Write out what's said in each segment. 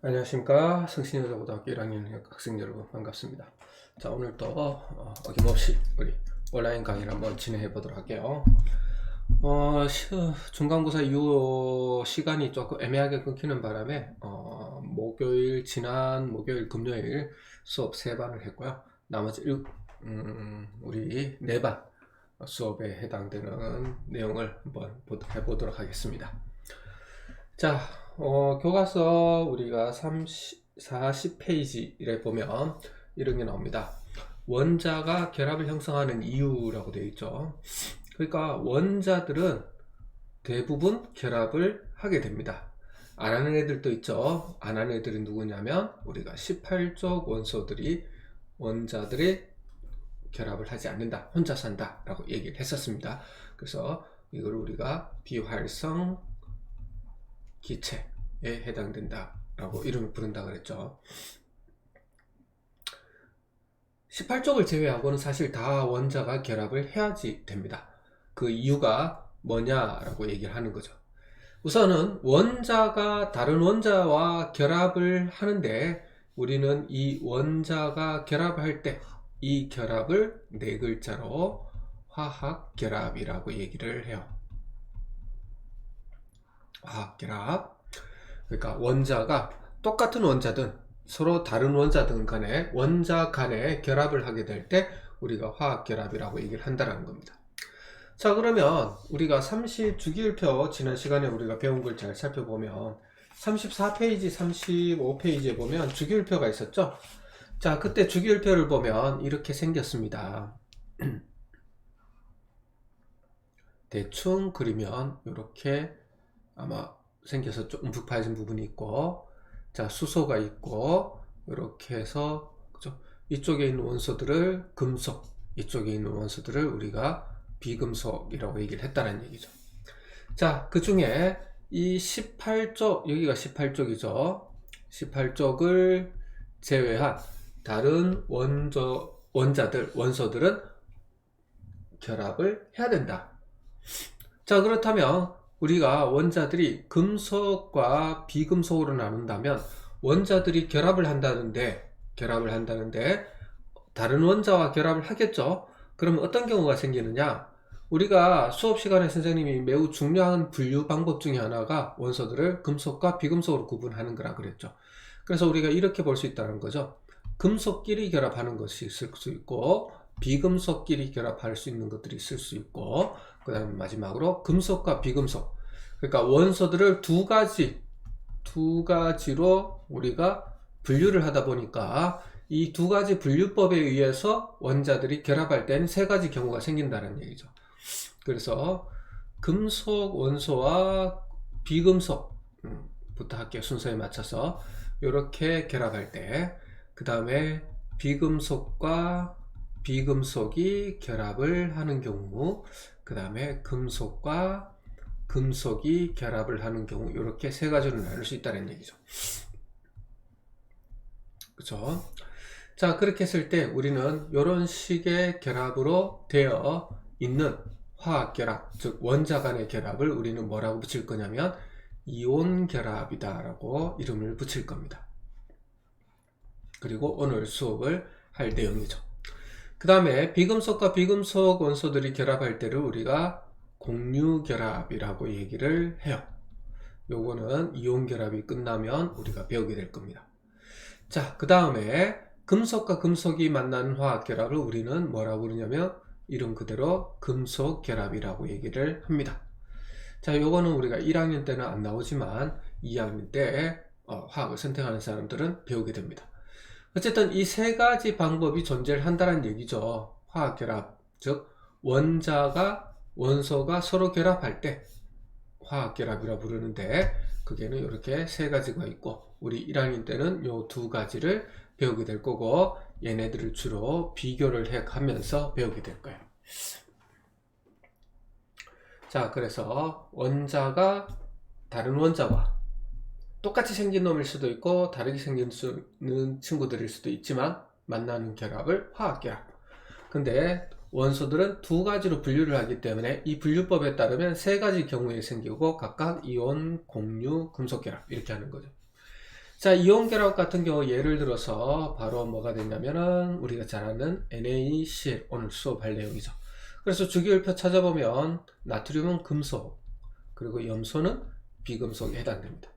안녕하십니까. 성신여자고등학교 1학년 학생 여러분 반갑습니다. 자, 오늘도 어김없이 우리 온라인 강의를 한번 진행해 보도록 할게요. 중간고사 이후 시간이 조금 애매하게 끊기는 바람에 지난 목요일 금요일 수업 3반을 했고요. 나머지 우리 4반 수업에 해당되는 내용을 한번 해보도록 하겠습니다. 자, 교과서 우리가 40페이지에 보면 이런 게 나옵니다. 원자가 결합을 형성하는 이유라고 되어 있죠. 그러니까 원자들은 대부분 결합을 하게 됩니다. 안 하는 애들도 있죠. 안 하는 애들은 누구냐면 우리가 18족 원자들이 결합을 하지 않는다, 혼자 산다 라고 얘기를 했었습니다. 그래서 이걸 우리가 비활성 기체에 해당된다 라고 이름을 부른다 그랬죠. 18쪽을 제외하고는 사실 다 원자가 결합을 해야지 됩니다. 그 이유가 뭐냐라고 얘기를 하는 거죠. 우선은 원자가 다른 원자와 결합을 하는데 우리는 이 원자가 결합할 때 이 결합을 4글자로 화학결합이라고 얘기를 해요. 화학결합. 그러니까 원자가 똑같은 원자든 서로 다른 원자든 간에 원자 간에 결합을 하게 될 때 우리가 화학결합이라고 얘기를 한다는 겁니다. 자, 그러면 우리가 주기율표 지난 시간에 우리가 배운 걸 잘 살펴보면 34페이지, 35페이지에 보면 주기율표가 있었죠. 자, 그때 주기율표를 보면 이렇게 생겼습니다. 대충 그리면 이렇게 아마 생겨서 조금 붉어진 부분이 있고, 자, 수소가 있고, 이렇게 해서, 그죠? 이쪽에 있는 원소들을 금속, 이쪽에 있는 원소들을 우리가 비금속이라고 얘기를 했다는 얘기죠. 자, 그 중에 이 18쪽, 여기가 18쪽이죠. 18쪽을 제외한 다른 원소들은 결합을 해야 된다. 자, 그렇다면 우리가 원자들이 금속과 비금속으로 나눈다면 원자들이 결합을 한다는데 다른 원자와 결합을 하겠죠. 그러면 어떤 경우가 생기느냐? 우리가 수업 시간에 선생님이 매우 중요한 분류 방법 중에 하나가 원소들을 금속과 비금속으로 구분하는 거라 그랬죠. 그래서 우리가 이렇게 볼 수 있다는 거죠. 금속끼리 결합하는 것이 있을 수 있고 비금속끼리 결합할 수 있는 것들이 있을 수 있고, 그 다음에 마지막으로 금속과 비금속, 그러니까 원소들을 두 가지로 우리가 분류를 하다 보니까 이 두 가지 분류법에 의해서 원자들이 결합할 때는 3가지 경우가 생긴다는 얘기죠. 그래서 금속 원소와 비금속부터 할게요. 순서에 맞춰서 이렇게 결합할 때, 그 다음에 비금속과 비금속이 결합을 하는 경우, 그 다음에 금속과 금속이 결합을 하는 경우, 이렇게 3가지로 나눌 수 있다는 얘기죠. 그렇죠? 자, 그렇게 했을 때 우리는 이런 식의 결합으로 되어 있는 화학결합, 즉 원자 간의 결합을 우리는 뭐라고 붙일 거냐면 이온결합이다 라고 이름을 붙일 겁니다. 그리고 오늘 수업을 할 내용이죠. 그 다음에 비금속과 비금속 원소들이 결합할 때를 우리가 공유결합이라고 얘기를 해요. 요거는 이온결합이 끝나면 우리가 배우게 될 겁니다. 자, 그 다음에 금속과 금속이 만나는 화학결합을 우리는 뭐라고 부르냐면 이름 그대로 금속결합이라고 얘기를 합니다. 자, 요거는 우리가 1학년 때는 안 나오지만 2학년 때 화학을 선택하는 사람들은 배우게 됩니다. 어쨌든 이 3가지 방법이 존재를 한다는 얘기죠. 화학결합, 즉 원자가 원소가 서로 결합할 때 화학결합이라 부르는데, 그게는 이렇게 3가지가 있고 우리 1학년 때는 요 2가지를 배우게 될 거고, 얘네들을 주로 비교를 해가면서 배우게 될 거예요. 자, 그래서 원자가 다른 원자와 똑같이 생긴 놈일 수도 있고 다르게 생긴 친구들일 수도 있지만 만나는 결합을 화학결합. 근데 원소들은 2가지로 분류를 하기 때문에 이 분류법에 따르면 3가지 경우에 생기고 각각 이온, 공유, 금속결합 이렇게 하는 거죠. 자, 이온 결합 같은 경우 예를 들어서 바로 뭐가 되냐면은 우리가 잘 아는 NaCl, 오늘 수업할 내용이죠. 그래서 주기율표 찾아보면 나트륨은 금속, 그리고 염소는 비금속에 해당됩니다.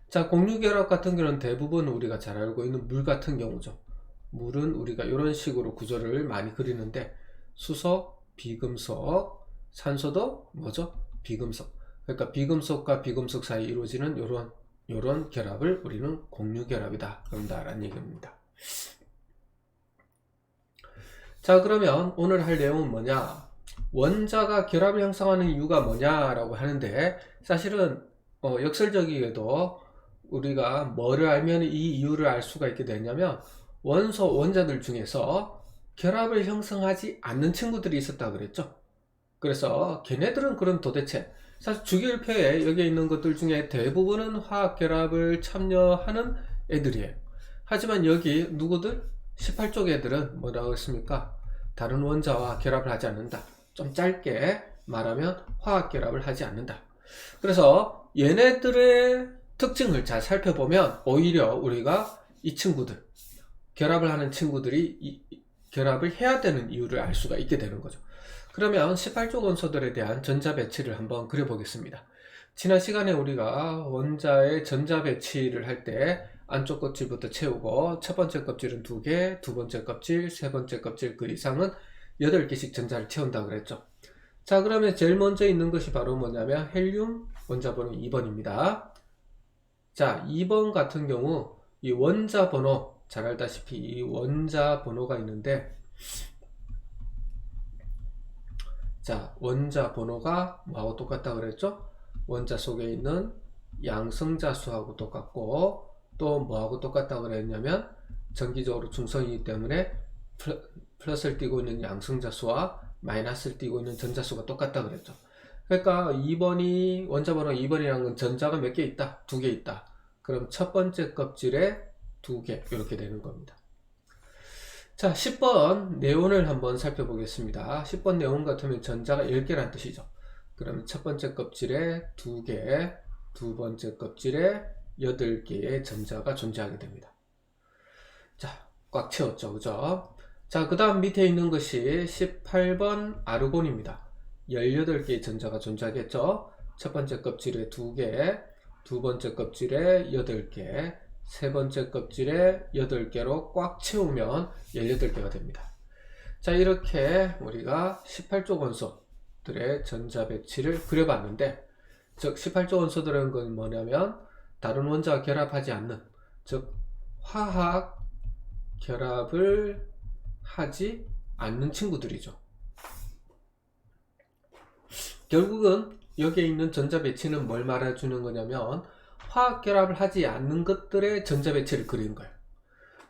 자, 공유결합 같은 경우는 대부분 우리가 잘 알고 있는 물 같은 경우죠. 물은 우리가 이런 식으로 구조를 많이 그리는데 수소, 비금속, 산소도 뭐죠? 비금속. 그러니까 비금속과 비금속 사이 이루어지는 요런 결합을 우리는 공유결합이다 그런다라는 얘기입니다. 자, 그러면 오늘 할 내용은 뭐냐? 원자가 결합을 형성하는 이유가 뭐냐라고 하는데, 사실은 역설적이게도 우리가 뭐를 알면 이 이유를 알 수가 있게 되냐면, 원자들 중에서 결합을 형성하지 않는 친구들이 있었다 그랬죠. 그래서 걔네들은 그럼 도대체 사실 주기율표에 여기 있는 것들 중에 대부분은 화학 결합을 참여하는 애들이에요. 하지만 여기 누구들? 18쪽 애들은 뭐라고 했습니까? 다른 원자와 결합을 하지 않는다. 좀 짧게 말하면 화학 결합을 하지 않는다. 그래서 얘네들의 특징을 잘 살펴보면 오히려 우리가 이 친구들, 결합을 하는 친구들이 결합을 해야 되는 이유를 알 수가 있게 되는 거죠. 그러면 18쪽 원소들에 대한 전자 배치를 한번 그려보겠습니다. 지난 시간에 우리가 원자의 전자 배치를 할 때 안쪽 껍질부터 채우고 첫 번째 껍질은 2개, 두 번째 껍질, 세 번째 껍질 그 이상은 8개씩 전자를 채운다고 그랬죠. 자, 그러면 제일 먼저 있는 것이 바로 뭐냐면 헬륨 원자 번호 2번입니다. 자, 2번 같은 경우 이 원자 번호 잘 알다시피 이 원자 번호가 있는데, 자, 원자 번호가 뭐하고 똑같다 그랬죠? 원자 속에 있는 양성자수하고 똑같고, 또 뭐하고 똑같다 그랬냐면 전기적으로 중성이기 때문에 플러스를 띄고 있는 양성자수와 마이너스를 띄고 있는 전자수가 똑같다 그랬죠. 그러니까 2번이 원자 번호 2번이라는 건 전자가 몇 개 있다? 2개 있다. 그럼 첫 번째 껍질에 2개 이렇게 되는 겁니다. 자, 10번 네온을 한번 살펴보겠습니다. 10번 네온 같으면 전자가 10개란 뜻이죠. 그러면 첫 번째 껍질에 2개, 두 번째 껍질에 8개의 전자가 존재하게 됩니다. 자, 꽉 채웠죠, 그죠? 자, 그 다음 밑에 있는 것이 18번 아르곤입니다. 18개의 전자가 존재하겠죠. 첫 번째 껍질에 2개, 두 번째 껍질에 8개, 세 번째 껍질에 8개로 꽉 채우면 18개가 됩니다. 자, 이렇게 우리가 18쪽 원소들의 전자 배치를 그려봤는데, 즉 18쪽 원소들은 건 뭐냐면 다른 원자와 결합하지 않는, 즉 화학 결합을 하지 않는 친구들이죠. 결국은 여기에 있는 전자 배치는 뭘 말해주는 거냐면 화학 결합을 하지 않는 것들의 전자 배치를 그리는 거예요.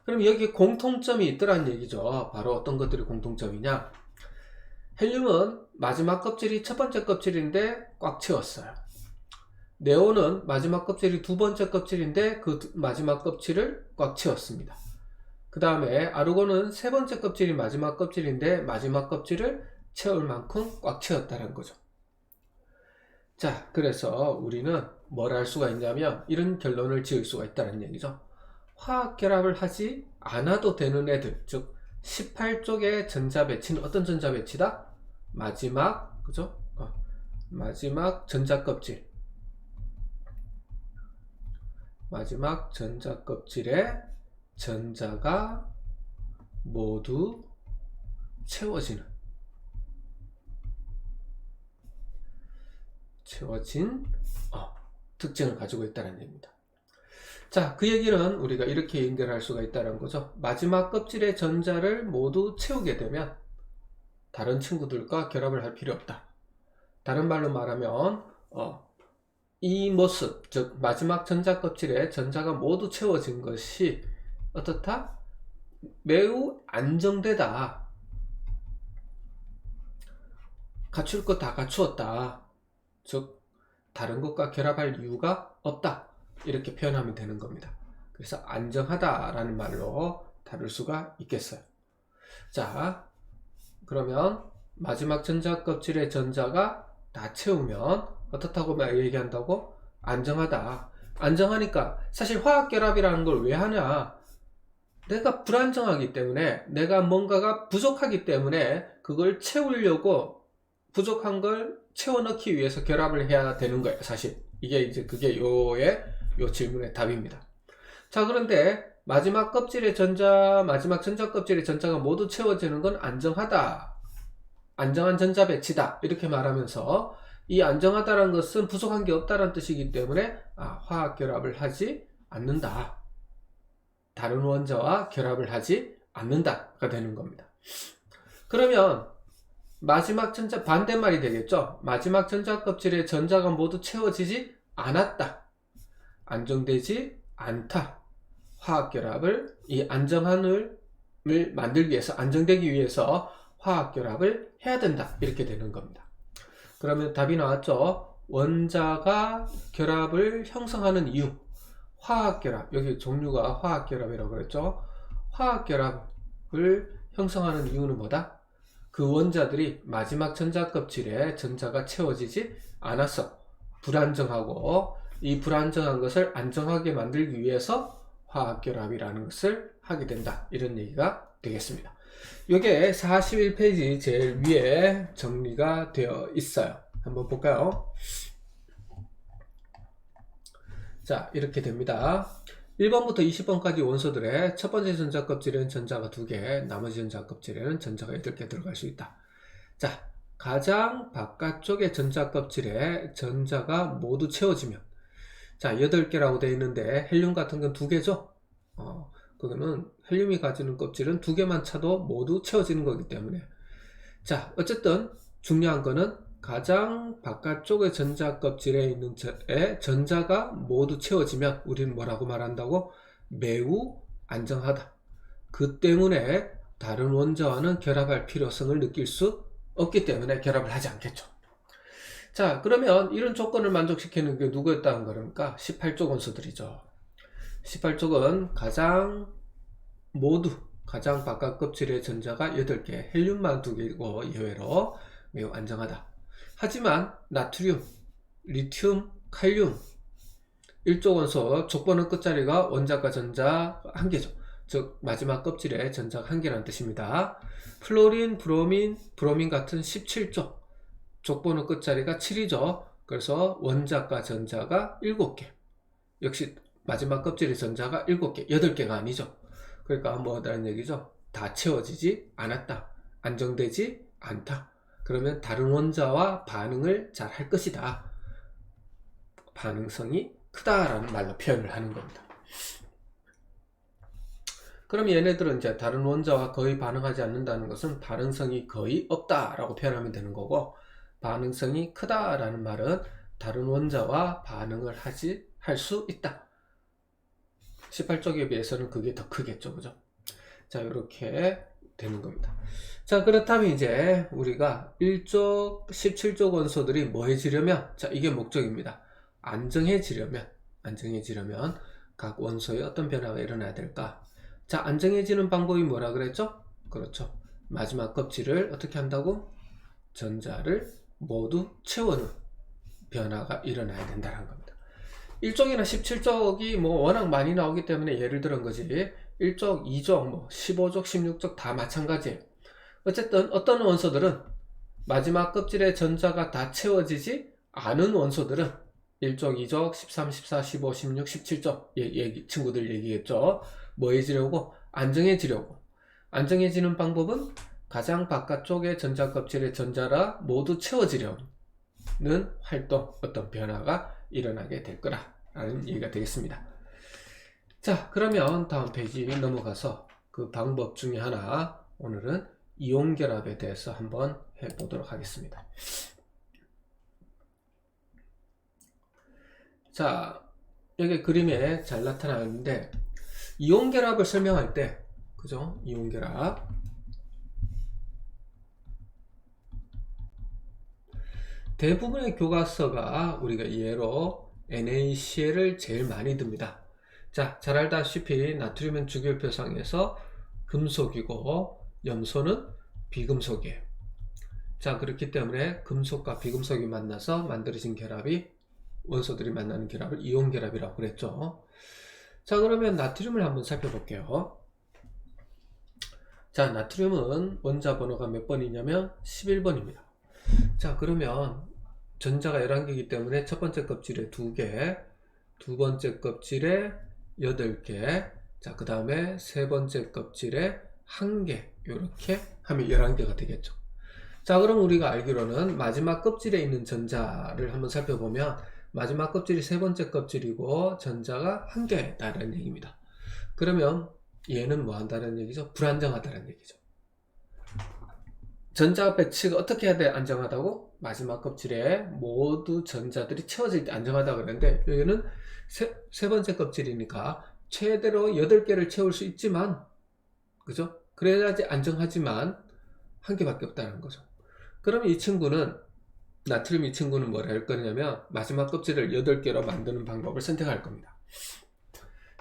그럼 여기 공통점이 있더란 얘기죠. 바로 어떤 것들이 공통점이냐? 헬륨은 마지막 껍질이 첫 번째 껍질인데 꽉 채웠어요. 네온은 마지막 껍질이 두 번째 껍질인데 그 마지막 껍질을 꽉 채웠습니다. 그 다음에 아르곤은 세 번째 껍질이 마지막 껍질인데 마지막 껍질을 채울 만큼 꽉 채웠다는 거죠. 자, 그래서 우리는 뭘 할 수가 있냐면 이런 결론을 지을 수가 있다는 얘기죠. 화학 결합을 하지 않아도 되는 애들, 즉 18쪽의 전자 배치는 어떤 전자 배치다? 마지막, 그죠? 마지막 전자 껍질, 마지막 전자 껍질에 전자가 모두 채워진 특징을 가지고 있다는 얘기입니다. 자, 그 얘기는 우리가 이렇게 연결할 수가 있다는 거죠. 마지막 껍질의 전자를 모두 채우게 되면 다른 친구들과 결합을 할 필요 없다. 다른 말로 말하면 이 모습, 즉 마지막 전자 껍질에 전자가 모두 채워진 것이 어떻다? 매우 안정되다. 갖출 것 다 갖추었다. 즉 다른 것과 결합할 이유가 없다. 이렇게 표현하면 되는 겁니다. 그래서 안정하다라는 말로 다룰 수가 있겠어요. 자, 그러면 마지막 전자 껍질의 전자가 다 채우면 어떻다고 얘기한다고? 안정하다. 안정하니까 사실 화학결합이라는 걸 왜 하냐? 내가 불안정하기 때문에, 내가 뭔가가 부족하기 때문에 그걸 채우려고 부족한 걸 채워 넣기 위해서 결합을 해야 되는 거예요. 사실 이게 이제 그게 요 질문의 답입니다. 자, 그런데 마지막 전자 껍질의 전자가 모두 채워지는 건 안정하다, 안정한 전자 배치다, 이렇게 말하면서 이 안정하다는 것은 부족한 게 없다는 뜻이기 때문에 화학 결합을 하지 않는다, 다른 원자와 결합을 하지 않는다가 되는 겁니다. 그러면 마지막 전자 반대말이 되겠죠. 마지막 전자 껍질의 전자가 모두 채워지지 않았다, 안정되지 않다, 화학결합을, 이 안정함을 만들기 위해서, 안정되기 위해서 화학결합을 해야 된다, 이렇게 되는 겁니다. 그러면 답이 나왔죠. 원자가 결합을 형성하는 이유, 화학결합, 여기 종류가 화학결합이라고 그랬죠. 화학결합을 형성하는 이유는 뭐다? 그 원자들이 마지막 전자 껍질에 전자가 채워지지 않아서 불안정하고, 이 불안정한 것을 안정하게 만들기 위해서 화학결합이라는 것을 하게 된다, 이런 얘기가 되겠습니다. 이게 41페이지 제일 위에 정리가 되어 있어요. 한번 볼까요? 자, 이렇게 됩니다. 1번부터 20번까지 원소들의 첫 번째 전자 껍질에는 전자가 2개, 나머지 전자 껍질에는 전자가 8개 들어갈 수 있다. 자, 가장 바깥쪽의 전자 껍질에 전자가 모두 채워지면, 자, 8개라고 되어 있는데 헬륨 같은 건 2개죠. 그거는 헬륨이 가지는 껍질은 2개만 차도 모두 채워지는 거기 때문에, 자, 어쨌든 중요한 거는 가장 바깥쪽의 전자 껍질에 있는 전자가 모두 채워지면 우리는 뭐라고 말한다고? 매우 안정하다. 그 때문에 다른 원자와는 결합할 필요성을 느낄 수 없기 때문에 결합을 하지 않겠죠. 자, 그러면 이런 조건을 만족시키는 게 누구였다는 거니까 18쪽 원소들이죠. 18쪽은 가장 바깥 껍질의 전자가 8개, 헬륨만 2개고 예외로 매우 안정하다. 하지만 나트륨, 리튬, 칼륨 1쪽 원소 족보는 끝자리가 원자과 전자 1개죠. 즉 마지막 껍질에 전자가 1개라는 뜻입니다. 플로린, 브로민 같은 17쪽 족보는 끝자리가 7이죠. 그래서 원자과 전자가 7개. 역시 마지막 껍질의 전자가 7개, 8개가 아니죠. 그러니까 뭐라는 얘기죠? 다 채워지지 않았다, 안정되지 않다. 그러면 다른 원자와 반응을 잘 할 것이다, 반응성이 크다라는 말로 표현을 하는 겁니다. 그럼 얘네들은 이제 다른 원자와 거의 반응하지 않는다는 것은 반응성이 거의 없다라고 표현하면 되는 거고, 반응성이 크다라는 말은 다른 원자와 반응을 할 수 있다. 18쪽에 비해서는 그게 더 크겠죠, 그죠? 자, 이렇게 되는 겁니다. 자, 그렇다면 이제 우리가 1쪽, 17쪽 원소들이 뭐 해지려면, 자, 이게 목적입니다. 안정해지려면 각 원소에 어떤 변화가 일어나야 될까? 자, 안정해지는 방법이 뭐라 그랬죠? 그렇죠. 마지막 껍질을 어떻게 한다고? 전자를 모두 채워넣은 변화가 일어나야 된다는 겁니다. 1쪽이나 17쪽이 뭐 워낙 많이 나오기 때문에 예를 들은 거지, 1쪽, 2쪽, 15쪽, 16쪽 다 마찬가지예요. 어쨌든 어떤 원소들은 마지막 껍질의 전자가 다 채워지지 않은 원소들은 1쪽, 2쪽, 13, 14, 15, 16, 17쪽 친구들 얘기겠죠. 뭐 해지려고? 안정해지려고. 안정해지는 방법은 가장 바깥쪽의 전자 껍질의 전자라 모두 채워지려는 활동, 어떤 변화가 일어나게 될 거라는 얘기가 되겠습니다. 자, 그러면 다음 페이지 넘어가서 그 방법 중에 하나, 오늘은 이온결합에 대해서 한번 해보도록 하겠습니다. 자, 여기 그림에 잘 나타나는데, 이온결합을 설명할 때, 그죠? 이온결합. 대부분의 교과서가 우리가 예로 NaCl을 제일 많이 듭니다. 자, 잘 알다시피 나트륨은 주기율표상에서 금속이고 염소는 비금속이에요. 자, 그렇기 때문에 금속과 비금속이 만나서 만들어진 결합이 원소들이 만나는 결합을 이온 결합이라고 그랬죠. 자, 그러면 나트륨을 한번 살펴볼게요. 자, 나트륨은 원자 번호가 몇 번이냐면 11번입니다. 자, 그러면 전자가 11개이기 때문에 첫 번째 껍질에 2개, 두 번째 껍질에 8개, 자, 그 다음에 세 번째 껍질에 1개, 이렇게 하면 11개가 되겠죠. 자, 그럼 우리가 알기로는 마지막 껍질에 있는 전자를 한번 살펴보면 마지막 껍질이 세 번째 껍질이고 전자가 1개다라는 얘기입니다. 그러면 얘는 뭐 한다는 얘기죠? 불안정하다는 얘기죠. 전자 배치가 어떻게 해야 돼? 안정하다고? 마지막 껍질에 모두 전자들이 채워질 때 안정하다고 그러는데 여기는 세 번째 껍질이니까 최대로 8개를 채울 수 있지만, 그죠? 그래야지 안정하지만 1개밖에 없다는 거죠. 그럼 이 친구는, 나트륨 이 친구는 뭘 할 거냐면 마지막 껍질을 8개로 만드는 방법을 선택할 겁니다.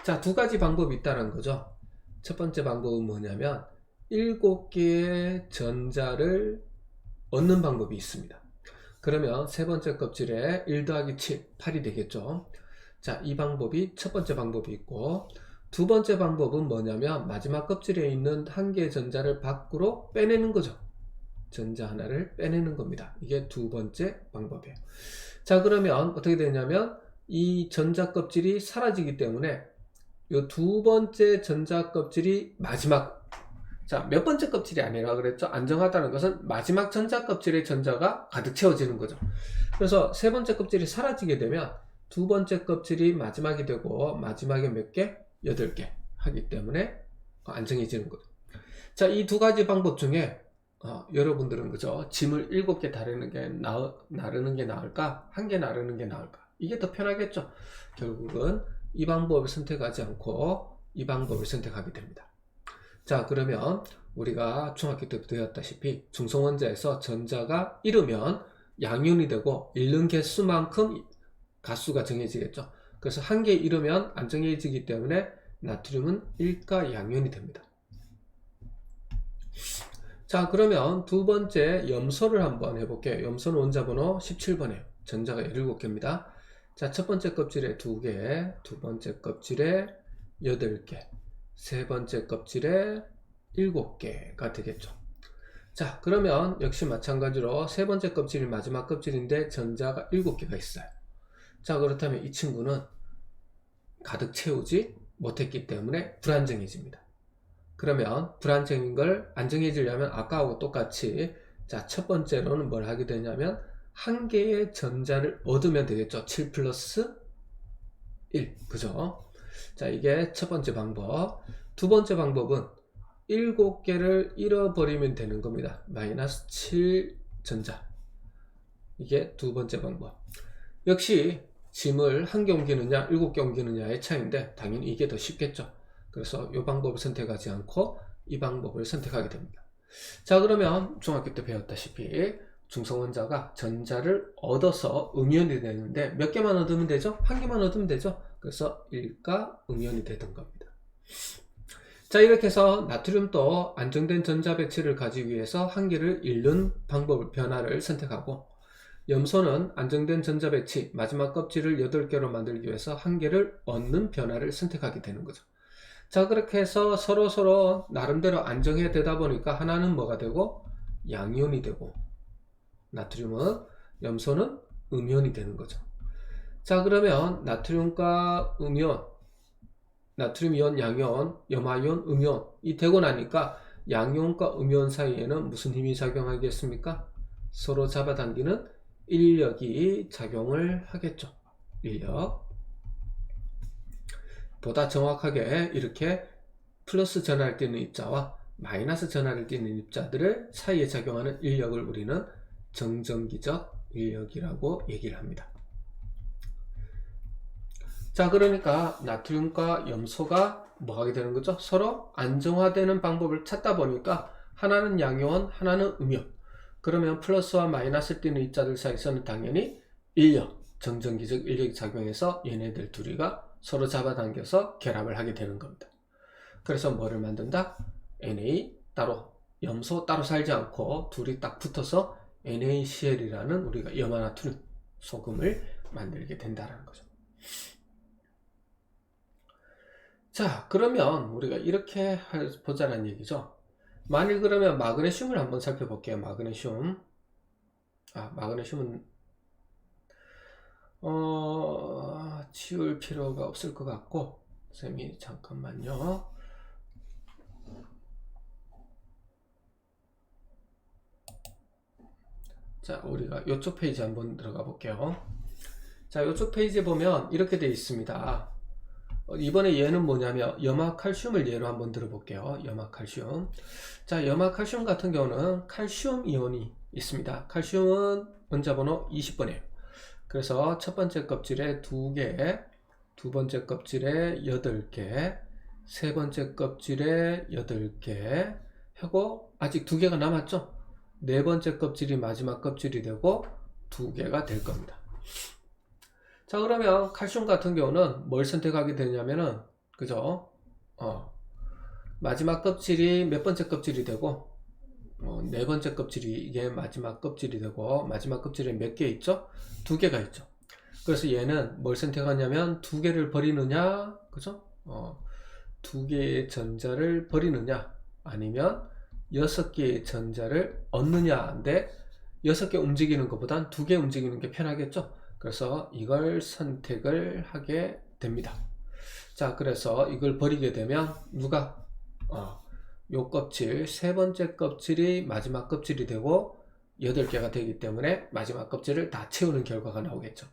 자, 2가지 방법이 있다는 거죠. 첫 번째 방법은 뭐냐면 7개의 전자를 얻는 방법이 있습니다. 그러면 세 번째 껍질에 1 더하기 7, 8이 되겠죠. 자, 이 방법이 첫 번째 방법이 있고, 두 번째 방법은 뭐냐면 마지막 껍질에 있는 1개의 전자를 밖으로 빼내는 거죠. 전자 하나를 빼내는 겁니다. 이게 두 번째 방법이에요. 자, 그러면 어떻게 되냐면 이 전자 껍질이 사라지기 때문에 이 두 번째 전자 껍질이 마지막, 자, 몇 번째 껍질이 아니라 그랬죠? 안정하다는 것은 마지막 전자 껍질의 전자가 가득 채워지는 거죠. 그래서 세 번째 껍질이 사라지게 되면 두 번째 껍질이 마지막이 되고 마지막에 몇 개? 8개 하기 때문에 안정해지는 거죠. 자, 이 2가지 방법 중에 여러분들은 그죠? 짐을 7개 나르는 게 나을까? 1개 나르는 게 나을까? 이게 더 편하겠죠? 결국은 이 방법을 선택하지 않고 이 방법을 선택하게 됩니다. 자, 그러면 우리가 중학교 때부터 배웠다시피 중성원자에서 전자가 잃으면 양이온이 되고 잃는 개수만큼 가수가 정해지겠죠. 그래서 1개 잃으면 안 정해지기 때문에 나트륨은 일가 양이온이 됩니다. 자, 그러면 두 번째 염소를 한번 해볼게요. 염소는 원자번호 17번이에요. 전자가 17개입니다. 자, 첫 번째 껍질에 2개, 두 번째 껍질에 8개, 세 번째 껍질에 7개가 되겠죠. 자, 그러면 역시 마찬가지로 세 번째 껍질이 마지막 껍질인데 전자가 7개가 있어요. 자, 그렇다면 이 친구는 가득 채우지 못했기 때문에 불안정해집니다. 그러면 불안정인 걸 안정해지려면 아까하고 똑같이, 자, 첫 번째로는 뭘 하게 되냐면 1개의 전자를 얻으면 되겠죠. 7 플러스 1, 그죠? 자, 이게 첫 번째 방법. 두 번째 방법은 7개를 잃어버리면 되는 겁니다. 마이너스 7 전자. 이게 두 번째 방법. 역시 짐을 1개 옮기느냐 7개 옮기느냐의 차이인데 당연히 이게 더 쉽겠죠. 그래서 이 방법을 선택하지 않고 이 방법을 선택하게 됩니다. 자, 그러면 중학교 때 배웠다시피 중성원자가 전자를 얻어서 음이온이 되는데 몇 개만 얻으면 되죠? 1개만 얻으면 되죠? 그래서 일가 음이온이 되던 겁니다. 자, 이렇게 해서 나트륨도 안정된 전자 배치를 가지기 위해서 1개를 잃는 방법을, 변화를 선택하고, 염소는 안정된 전자 배치, 마지막 껍질을 8개로 만들기 위해서 1개를 얻는 변화를 선택하게 되는 거죠. 자, 그렇게 해서 서로 나름대로 안정해 되다 보니까 하나는 뭐가 되고? 양이온이 되고, 나트륨은, 염소는 음이온이 되는 거죠. 자, 그러면 나트륨과 음이온, 나트륨 이온, 양이온, 염화이온, 음이온 이 되고 나니까 양이온과 음이온 사이에는 무슨 힘이 작용하겠습니까? 서로 잡아당기는 인력이 작용을 하겠죠. 인력. 보다 정확하게 이렇게 플러스 전하를 띠는 입자와 마이너스 전하를 띠는 입자들을 사이에 작용하는 인력을 우리는 정전기적 인력이라고 얘기를 합니다. 자, 그러니까 나트륨과 염소가 뭐 하게 되는 거죠? 서로 안정화되는 방법을 찾다 보니까 하나는 양이온, 하나는 음이온. 그러면 플러스와 마이너스 띄는 입자들 사이에서는 당연히 인력, 정전기적 인력이 작용해서 얘네들 둘이가 서로 잡아당겨서 결합을 하게 되는 겁니다. 그래서 뭐를 만든다? Na 따로, 염소 따로 살지 않고 둘이 딱 붙어서 NaCl이라는 우리가 염화나트륨 소금을 만들게 된다는 거죠. 자, 그러면 우리가 이렇게 보자는 얘기죠. 만일 그러면 마그네슘을 한번 살펴볼게요. 마그네슘은 지울 필요가 없을 것 같고, 쌤이 잠깐만요. 자, 우리가 이쪽 페이지 한번 들어가 볼게요. 자, 이쪽 페이지에 보면 이렇게 되어 있습니다. 이번에 얘는 뭐냐면 염화칼슘을 예로 한번 들어볼게요. 염화칼슘. 자, 염화칼슘 같은 경우는 칼슘 이온이 있습니다. 칼슘은 원자번호 20번이에요. 그래서 첫 번째 껍질에 2개, 두 번째 껍질에 8개, 세 번째 껍질에 8개 하고 아직 2개가 남았죠? 네 번째 껍질이 마지막 껍질이 되고 2개가 될 겁니다. 자, 그러면 칼슘 같은 경우는 뭘 선택하게 되냐면은, 그죠? 마지막 껍질이 몇 번째 껍질이 되고, 네 번째 껍질이 이게 마지막 껍질이 되고, 마지막 껍질에 몇 개 있죠? 2개가 있죠. 그래서 얘는 뭘 선택하냐면, 2개를 버리느냐, 그죠? 2개의 전자를 버리느냐, 아니면 6개의 전자를 얻느냐인데, 6개 움직이는 것보단 2개 움직이는 게 편하겠죠? 그래서 이걸 선택을 하게 됩니다. 자, 그래서 이걸 버리게 되면 누가 요 껍질, 세 번째 껍질이 마지막 껍질이 되고 8개가 되기 때문에 마지막 껍질을 다 채우는 결과가 나오겠죠.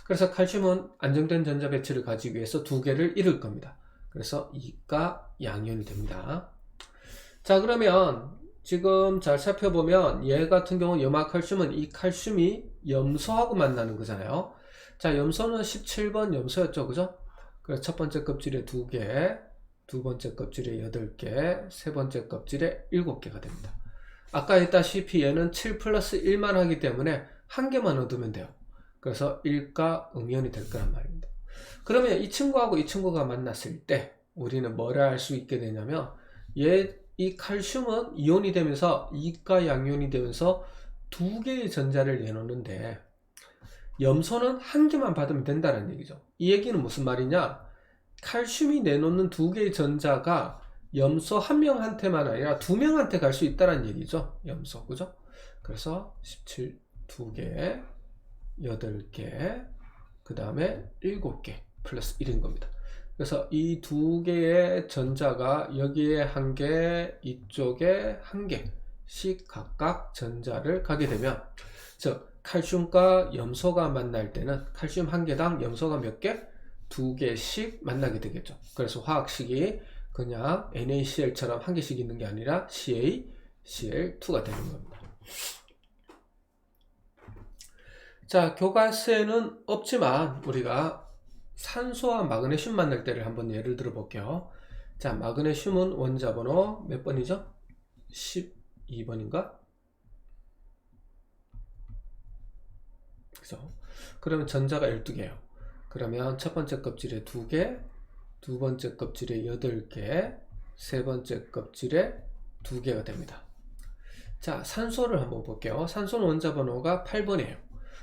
그래서 칼슘은 안정된 전자 배치를 가지기 위해서 2개를 잃을 겁니다. 그래서 이가 양이온이 됩니다. 자, 그러면 지금 잘 살펴보면 얘 같은 경우 염화칼슘은 이 칼슘이 염소하고 만나는 거잖아요. 자, 염소는 17번 염소였죠, 그죠? 그래서 첫 번째 껍질에 2개, 두 번째 껍질에 8개, 세 번째 껍질에 7개가 됩니다. 아까 했다시피 얘는 7 플러스 1만 하기 때문에 한 개만 얻으면 돼요. 그래서 1가 음이온이 될 거란 말입니다. 그러면 이 친구하고 이 친구가 만났을 때 우리는 뭐를 알 수 있게 되냐면 이 칼슘은 이온이 되면서 이가 양이온이 되면서 2개의 전자를 내놓는데 염소는 한 개만 받으면 된다는 얘기죠. 이 얘기는 무슨 말이냐? 칼슘이 내놓는 2개의 전자가 염소 한 명한테만 아니라 2명한테 갈 수 있다는 얘기죠. 염소, 그죠? 그래서 17, 2개, 8개, 그 다음에 7개 플러스 1인 겁니다. 그래서 이 2개의 전자가 여기에 1개, 이쪽에 1개씩 각각 전자를 가게 되면, 즉 칼슘과 염소가 만날 때는 칼슘 1개당 염소가 몇 개? 2개씩 만나게 되겠죠. 그래서 화학식이 그냥 NaCl처럼 1개씩 있는 게 아니라 CaCl2가 되는 겁니다. 자, 교과서에는 없지만 우리가 산소와 마그네슘 만날 때를 한번 예를 들어 볼게요. 자, 마그네슘은 원자번호 몇 번이죠? 12번인가? 그죠? 그러면 전자가 12개예요. 그러면 첫 번째 껍질에 2개, 두 번째 껍질에 8개, 세 번째 껍질에 2개가 됩니다. 자, 산소를 한번 볼게요. 산소는 원자번호가 8번이에요.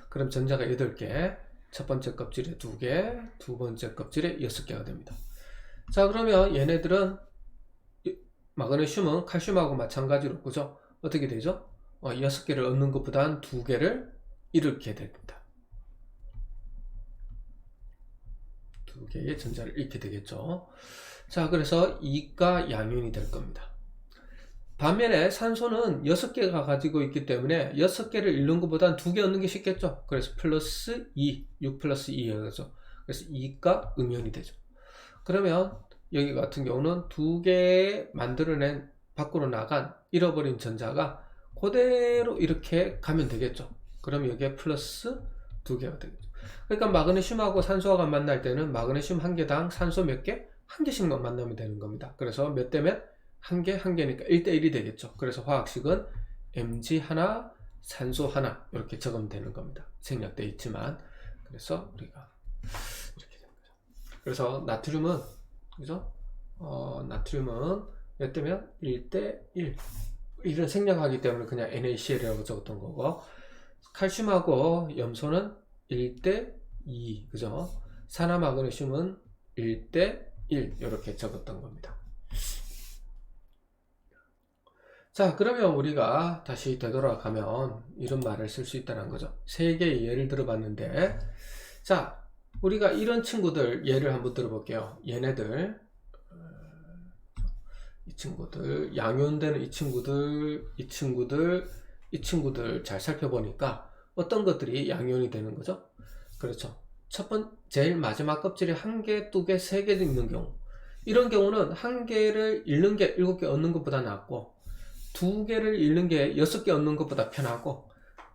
그럼 전자가 8개, 첫 번째 껍질에 2개, 두 번째 껍질에 6개가 됩니다. 자, 그러면 얘네들은 마그네슘은 칼슘하고 마찬가지로, 그죠? 어떻게 되죠? 6개를 얻는 것보단 2개를 잃게 됩니다. 2개의 전자를 잃게 되겠죠. 자, 그래서 이가 양이온이 될 겁니다. 반면에 산소는 6개가 가지고 있기 때문에 6개를 잃는 것보단 2개 얻는 게 쉽겠죠. 그래서 플러스 2, 6 플러스 2죠. 그래서 2가 음이온이 되죠. 그러면 여기 같은 경우는 2개 만들어낸 밖으로 나간 잃어버린 전자가 그대로 이렇게 가면 되겠죠. 그럼 여기에 플러스 2개가 되겠죠. 그러니까 마그네슘하고 산소가 만날 때는 마그네슘 1개당 산소 몇 개? 1개씩만 만나면 되는 겁니다. 그래서 몇 대면? 1개, 1개니까 1대1이 되겠죠. 그래서 화학식은 Mg 하나, 산소 하나 이렇게 적으면 되는 겁니다. 생략되어 있지만. 그래서 우리가 이렇게 되는 거죠. 그래서 나트륨은, 그죠? 나트륨은 몇 대면? 1대1. 이런 생략하기 때문에 그냥 NaCl이라고 적었던 거고, 칼슘하고 염소는 1대 2, 그죠? 산화 마그네슘은 1대 1 이렇게 적었던 겁니다. 자, 그러면 우리가 다시 되돌아가면 이런 말을 쓸 수 있다는 거죠. 세 개의 예를 들어봤는데, 자, 우리가 이런 친구들 예를 한번 들어볼게요. 얘네들, 이 친구들, 양연되는 이 친구들 잘 살펴보니까 어떤 것들이 양연이 되는 거죠? 그렇죠. 제일 마지막 껍질에 1개, 2개, 3개 있는 경우. 이런 경우는 1개를 잃는 게 7개 얻는 것보다 낫고, 2개를 잃는 게 6개 얻는 것보다 편하고,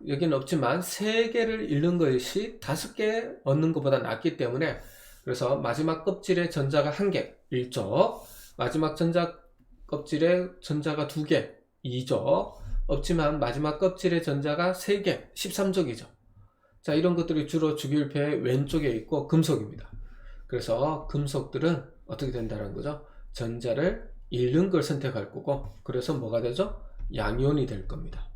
여기는 없지만 3개를 잃는 것이 5개 얻는 것보다 낫기 때문에, 그래서 마지막 껍질에 전자가 1개, 1쪽, 마지막 껍질에 전자가 2개, 2쪽, 없지만 마지막 껍질에 전자가 3개, 13족이죠. 자, 이런 것들이 주로 주기율표의 왼쪽에 있고 금속입니다. 그래서 금속들은 어떻게 된다는 거죠? 전자를 잃는 걸 선택할 거고, 그래서 뭐가 되죠? 양이온이 될 겁니다.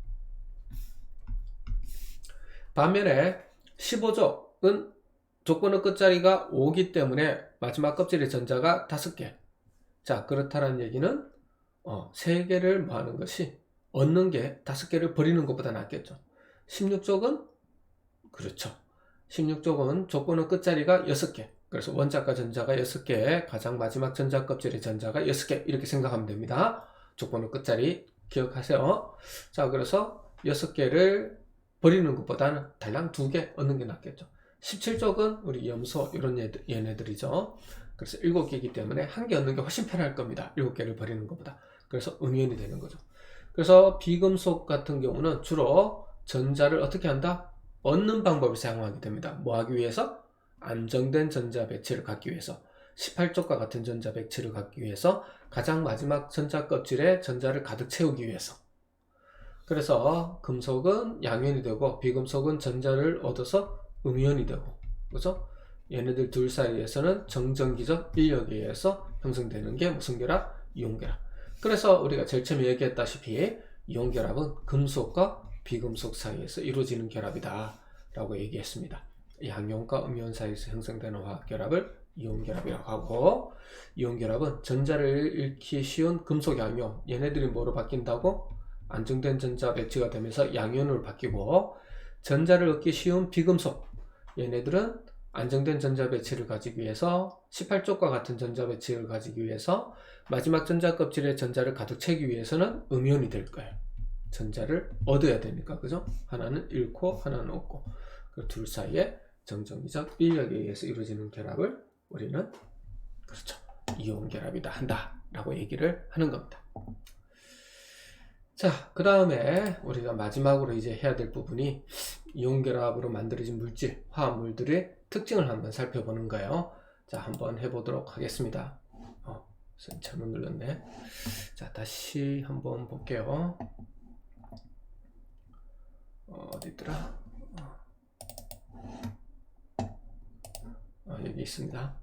반면에 15족은 조건의 끝자리가 5기 때문에 마지막 껍질의 전자가 5개. 자, 그렇다는 얘기는 3개를 뭐 하는 것이 얻는 게 5개를 버리는 것보다 낫겠죠. 16족은 그렇죠. 16족은 조건의 끝자리가 6개. 그래서 원자과 전자가 6개, 가장 마지막 전자 껍질의 전자가 6개 이렇게 생각하면 됩니다. 조건의 끝자리 기억하세요. 자, 그래서 6개를 버리는 것보다는 달랑 2개 얻는 게 낫겠죠. 17족은 우리 염소 이런 얘네들이죠. 그래서 7개이기 때문에 1개 얻는 게 훨씬 편할 겁니다. 7개를 버리는 것보다. 그래서 음이온이 되는 거죠. 그래서 비금속 같은 경우는 주로 전자를 어떻게 한다? 얻는 방법을 사용하게 됩니다. 뭐 하기 위해서? 안정된 전자 배치를 갖기 위해서, 18쪽과 같은 전자 배치를 갖기 위해서, 가장 마지막 전자 껍질에 전자를 가득 채우기 위해서. 그래서 금속은 양이온이 되고 비금속은 전자를 얻어서 음이온이 되고, 그죠? 얘네들 둘 사이에서는 정전기적 인력에 의해서 형성되는 게 무슨 결합? 이온결합. 그래서 우리가 제일 처음에 얘기했다시피 이온결합은 금속과 비금속 사이에서 이루어지는 결합이다 라고 얘기했습니다. 양이온과 음이온 사이에서 형성되는 화학결합을 이온결합이라고 하고, 이온결합은 전자를 잃기 쉬운 금속 양이온, 얘네들이 뭐로 바뀐다고? 안정된 전자 배치가 되면서 양이온으로 바뀌고, 전자를 얻기 쉬운 비금속, 얘네들은 안정된 전자 배치를 가지기 위해서, 18쪽과 같은 전자 배치를 가지기 위해서, 마지막 전자 껍질에 전자를 가득 채우기 위해서는 음이온이 될 거예요. 전자를 얻어야 되니까, 그죠? 하나는 잃고 하나는 얻고, 그 둘 사이에 정전기적 인력에 의해서 이루어지는 결합을 우리는 그렇죠, 이온 결합이다 한다 라고 얘기를 하는 겁니다. 자, 그 다음에 우리가 마지막으로 이제 해야 될 부분이 이온 결합으로 만들어진 물질, 화합물들의 특징을 한번 살펴보는 거예요. 자, 한번 해보도록 하겠습니다. 잘못 눌렀네. 자, 다시 한번 볼게요. 어디 있더라? 여기 있습니다.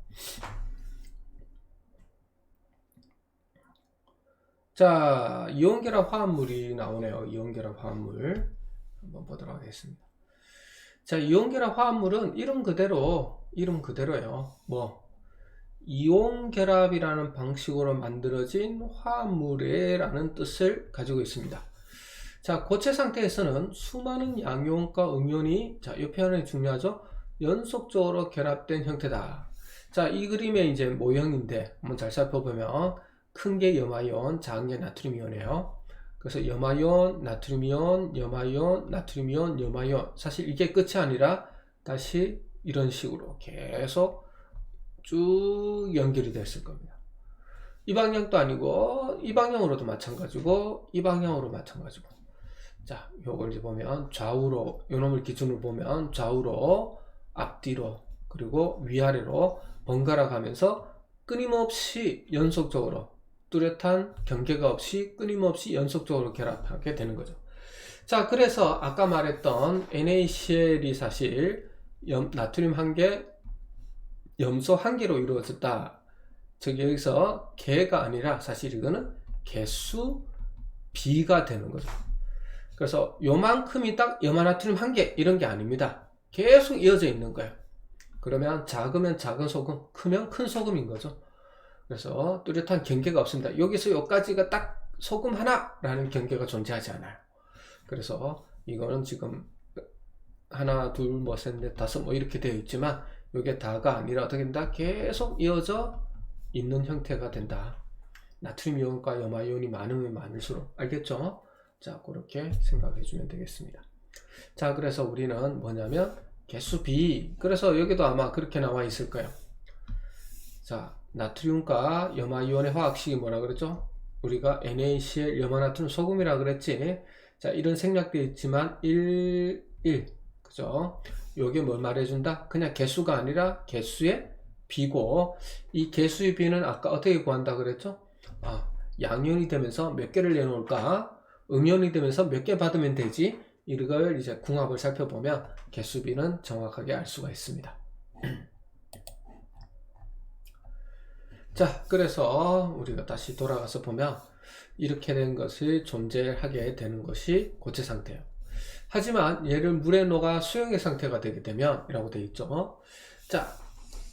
자, 이온결합 화합물이 나오네요. 이온결합 화합물 한번 보도록 하겠습니다. 자, 이온결합 화합물은 이름 그대로예요. 뭐 이온결합이라는 방식으로 만들어진 화합물이라는 뜻을 가지고 있습니다. 자, 고체 상태에서는 수많은 양이온과 음이온이, 자, 이 표현이 중요하죠. 연속적으로 결합된 형태다. 자, 이 그림의 이제 모형인데 한번 잘 살펴보면 큰 게 염화이온, 작은 게 나트륨이온이에요. 그래서 염화이온, 나트륨이온, 염화이온, 나트륨이온, 염화이온. 사실 이게 끝이 아니라 다시 이런 식으로 계속 쭉 연결이 됐을 겁니다. 이 방향도 아니고 이 방향으로도 마찬가지고 이 방향으로 마찬가지고. 자, 요걸 이제 보면 좌우로, 요놈을 기준으로 보면 좌우로, 앞뒤로, 그리고 위아래로 번갈아 가면서 끊임없이 연속적으로, 뚜렷한 경계가 없이 끊임없이 연속적으로 결합하게 되는 거죠. 자, 그래서 아까 말했던 NaCl이 사실 나트륨 1개, 염소 1개로 이루어졌다. 즉 여기서 개가 아니라 사실 이거는 개수 B가 되는 거죠. 그래서 요만큼이 딱 염화나트륨 1개 이런 게 아닙니다. 계속 이어져 있는 거예요. 그러면 작으면 작은 소금, 크면 큰 소금인 거죠. 그래서 뚜렷한 경계가 없습니다. 여기서 여기까지가 딱 소금 하나라는 경계가 존재하지 않아요. 그래서 이거는 지금 하나, 둘, 뭐, 셋, 넷, 다섯 뭐 이렇게 되어 있지만 이게 다가 아니라 어떻게 된다? 계속 이어져 있는 형태가 된다. 나트륨 이온과 염화 이온이 많으면 많을수록. 알겠죠? 자, 그렇게 생각해 주면 되겠습니다. 자, 그래서 우리는 뭐냐면 개수 B. 그래서 여기도 아마 그렇게 나와 있을 거예요. 자, 나트륨과 염화 이온의 화학식이 뭐라 그랬죠? 우리가 NaCl 염화나트륨 소금이라 그랬지. 자, 이런 생략되어 있지만 1, 1. 그죠? 요게 뭘 말해준다? 그냥 개수가 아니라 개수의 B고, 이 개수의 B는 아까 어떻게 구한다 그랬죠? 양이온이 되면서 몇 개를 내놓을까? 음이온이 되면서 몇 개 받으면 되지? 이걸 이제 궁합을 살펴보면 개수 B는 정확하게 알 수가 있습니다. 자, 그래서 우리가 다시 돌아가서 보면 이렇게 된 것이 존재하게 되는 것이 고체 상태예요. 하지만 얘를 물에 녹아 수용의 상태가 되게 되면 이라고 되어 있죠. 자,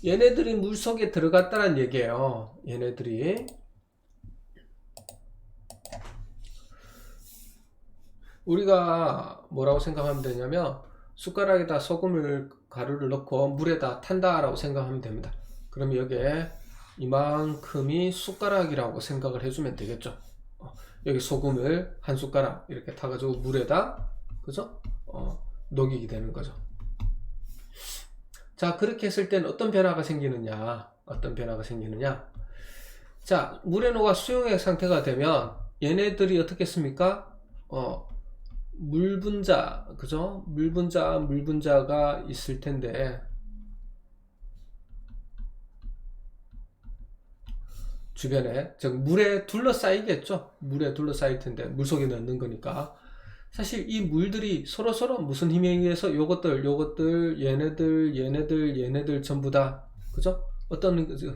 얘네들이 물 속에 들어갔다는 얘기예요. 얘네들이 우리가 뭐라고 생각하면 되냐면 숟가락에다 소금을 가루를 넣고 물에다 탄다라고 생각하면 됩니다. 그럼 여기에 이만큼이 숟가락이라고 생각을 해주면 되겠죠. 여기 소금을 한 숟가락 이렇게 타가지고 물에다 그죠? 녹이게 되는 거죠. 자, 그렇게 했을 때는 어떤 변화가 생기느냐? 자, 물에 녹아 수용액 상태가 되면 얘네들이 어떻게 했습니까? 물 분자, 그죠? 물 분자가 있을 텐데 주변에 즉 물에 둘러싸이겠죠. 물에 둘러싸일 텐데 물 속에 넣는 거니까. 사실 이 물들이 서로 무슨 힘에 의해서 요것들 얘네들 전부 다 그죠? 어떤 것에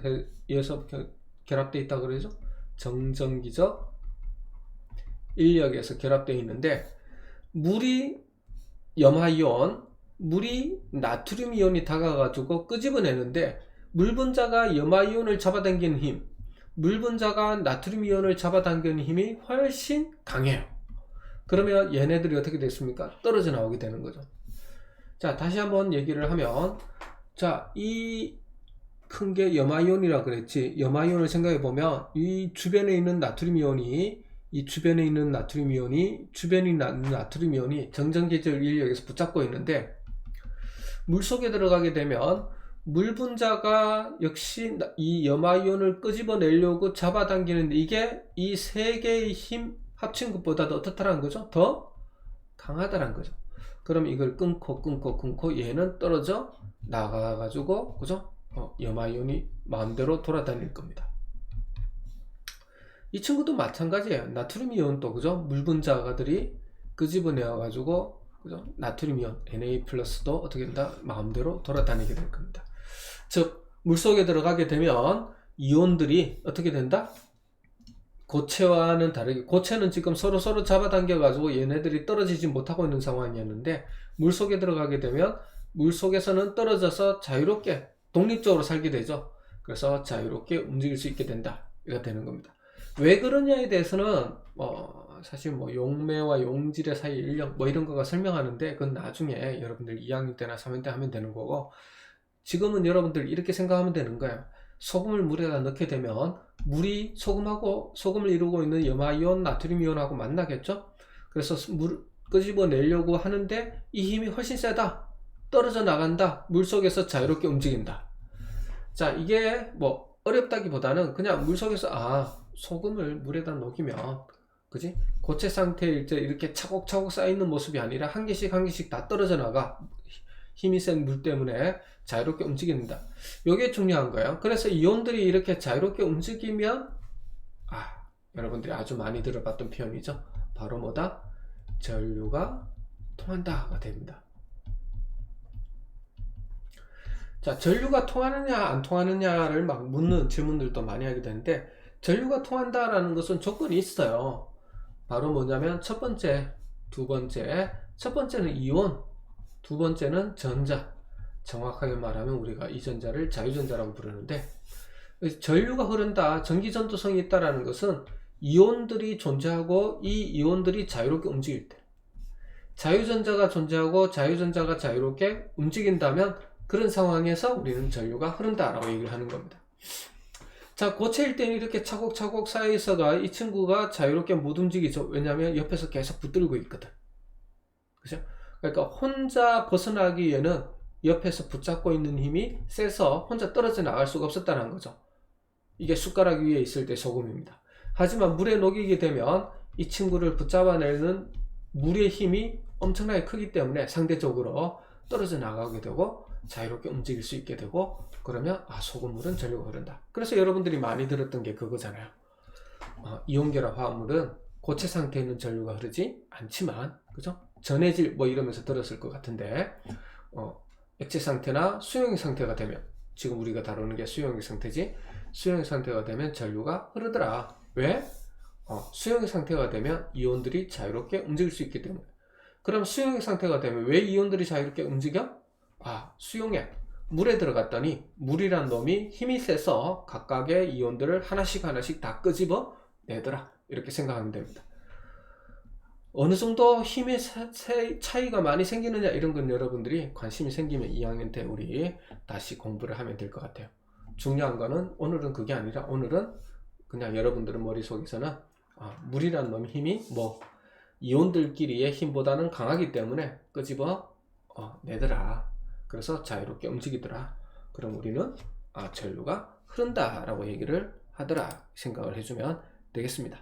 의해서 결합되어 있다 그러죠? 정전기적 인력에서 결합되어 있는데 물이 염화이온, 물이 나트륨 이온이 다가가지고 끄집어내는데 물 분자가 염화이온을 잡아당기는 힘, 물 분자가 나트륨 이온을 잡아당기는 힘이 훨씬 강해요. 그러면 얘네들이 어떻게 됐습니까? 떨어져 나오게 되는 거죠. 자, 다시 한번 얘기를 하면, 자, 이 큰 게 염화이온이라 그랬지. 염화이온을 생각해 보면 이 주변에 있는 나트륨 이온이 정전기적 인력에서 붙잡고 있는데 물 속에 들어가게 되면 물 분자가 역시 이 염화이온을 끄집어내려고 잡아당기는데 이게 이 세 개의 힘 합친 것보다도 어떻다라는 거죠? 더 강하다라는 거죠. 그럼 이걸 끊고 얘는 떨어져 나가가지고 그죠? 염화이온이 마음대로 돌아다닐 겁니다. 이 친구도 마찬가지예요. 나트륨 이온도 그죠? 물 분자가들이 끄집어내어 가지고 그죠? 나트륨 이온 Na+도 어떻게 된다? 마음대로 돌아다니게 될 겁니다. 즉 물속에 들어가게 되면 이온들이 어떻게 된다? 고체와는 다르게 고체는 지금 서로 잡아당겨 가지고 얘네들이 떨어지지 못하고 있는 상황이었는데 물속에 들어가게 되면 물속에서는 떨어져서 자유롭게 독립적으로 살게 되죠. 그래서 자유롭게 움직일 수 있게 된다. 이가 되는 겁니다. 왜 그러냐에 대해서는 사실 뭐 용매와 용질의 사이 인력 뭐 이런 거가 설명하는데 그건 나중에 여러분들 2학년 때나 3학년 때 하면 되는 거고 지금은 여러분들 이렇게 생각하면 되는 거예요. 소금을 물에다 넣게 되면 물이 소금을 이루고 있는 염화이온, 나트륨 이온하고 만나겠죠? 그래서 물을 끄집어내려고 하는데 이 힘이 훨씬 세다. 떨어져 나간다. 물속에서 자유롭게 움직인다. 자, 이게 뭐 어렵다기보다는 그냥 물속에서 소금을 물에다 녹이면 그지? 고체 상태일 때 이렇게 차곡차곡 쌓이는 모습이 아니라 한 개씩 다 떨어져 나가. 힘이 센 물 때문에 자유롭게 움직인다. 이게 중요한 거예요. 그래서 이온들이 이렇게 자유롭게 움직이면 여러분들이 아주 많이 들어봤던 표현이죠. 바로 뭐다? 전류가 통한다가 됩니다. 자, 전류가 통하느냐 안 통하느냐를 막 묻는 질문들도 많이 하게 되는데 전류가 통한다라는 것은 조건이 있어요. 바로 뭐냐면 첫 번째, 두 번째. 첫 번째는 이온, 두 번째는 전자. 정확하게 말하면 우리가 이 전자를 자유전자라고 부르는데, 전류가 흐른다, 전기전도성이 있다라는 것은 이온들이 존재하고 이 이온들이 자유롭게 움직일 때, 자유전자가 존재하고 자유전자가 자유롭게 움직인다면 그런 상황에서 우리는 전류가 흐른다라고 얘기를 하는 겁니다. 자, 고체일 때는 이렇게 차곡차곡 쌓여있어가 이 친구가 자유롭게 못 움직이죠. 왜냐하면 옆에서 계속 붙들고 있거든. 그죠? 그러니까 혼자 벗어나기에는 옆에서 붙잡고 있는 힘이 세서 혼자 떨어져 나갈 수가 없었다는 거죠. 이게 숟가락 위에 있을 때 소금입니다. 하지만 물에 녹이게 되면 이 친구를 붙잡아내는 물의 힘이 엄청나게 크기 때문에 상대적으로 떨어져 나가게 되고 자유롭게 움직일 수 있게 되고, 그러면 소금물은 전류가 흐른다. 그래서 여러분들이 많이 들었던 게 그거잖아요. 이온결합 화합물은 고체 상태에 있는 전류가 흐르지 않지만, 그죠? 전해질 뭐 이러면서 들었을 것 같은데, 액체 상태나 수용액 상태가 되면, 지금 우리가 다루는 게 수용액 상태지, 수용액 상태가 되면 전류가 흐르더라. 왜? 수용액 상태가 되면 이온들이 자유롭게 움직일 수 있기 때문에. 그럼 수용액 상태가 되면 왜 이온들이 자유롭게 움직여? 수용액, 물에 들어갔더니 물이란 놈이 힘이 세서 각각의 이온들을 하나씩 다 끄집어 내더라. 이렇게 생각하면 됩니다. 어느 정도 힘의 차이가 많이 생기느냐, 이런 건 여러분들이 관심이 생기면 2학년 때 우리 다시 공부를 하면 될 것 같아요. 중요한 거는 오늘은 그게 아니라, 오늘은 그냥 여러분들은 머릿속에서는 물이란 놈 힘이 이온들끼리의 힘보다는 강하기 때문에 끄집어 내더라. 그래서 자유롭게 움직이더라. 그럼 우리는 전류가 흐른다 라고 얘기를 하더라 생각을 해주면 되겠습니다.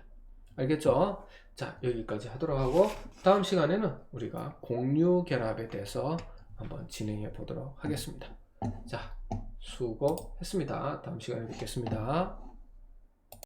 알겠죠? 자, 여기까지 하도록 하고, 다음 시간에는 우리가 공유결합에 대해서 한번 진행해 보도록 하겠습니다. 자, 수고했습니다. 다음 시간에 뵙겠습니다.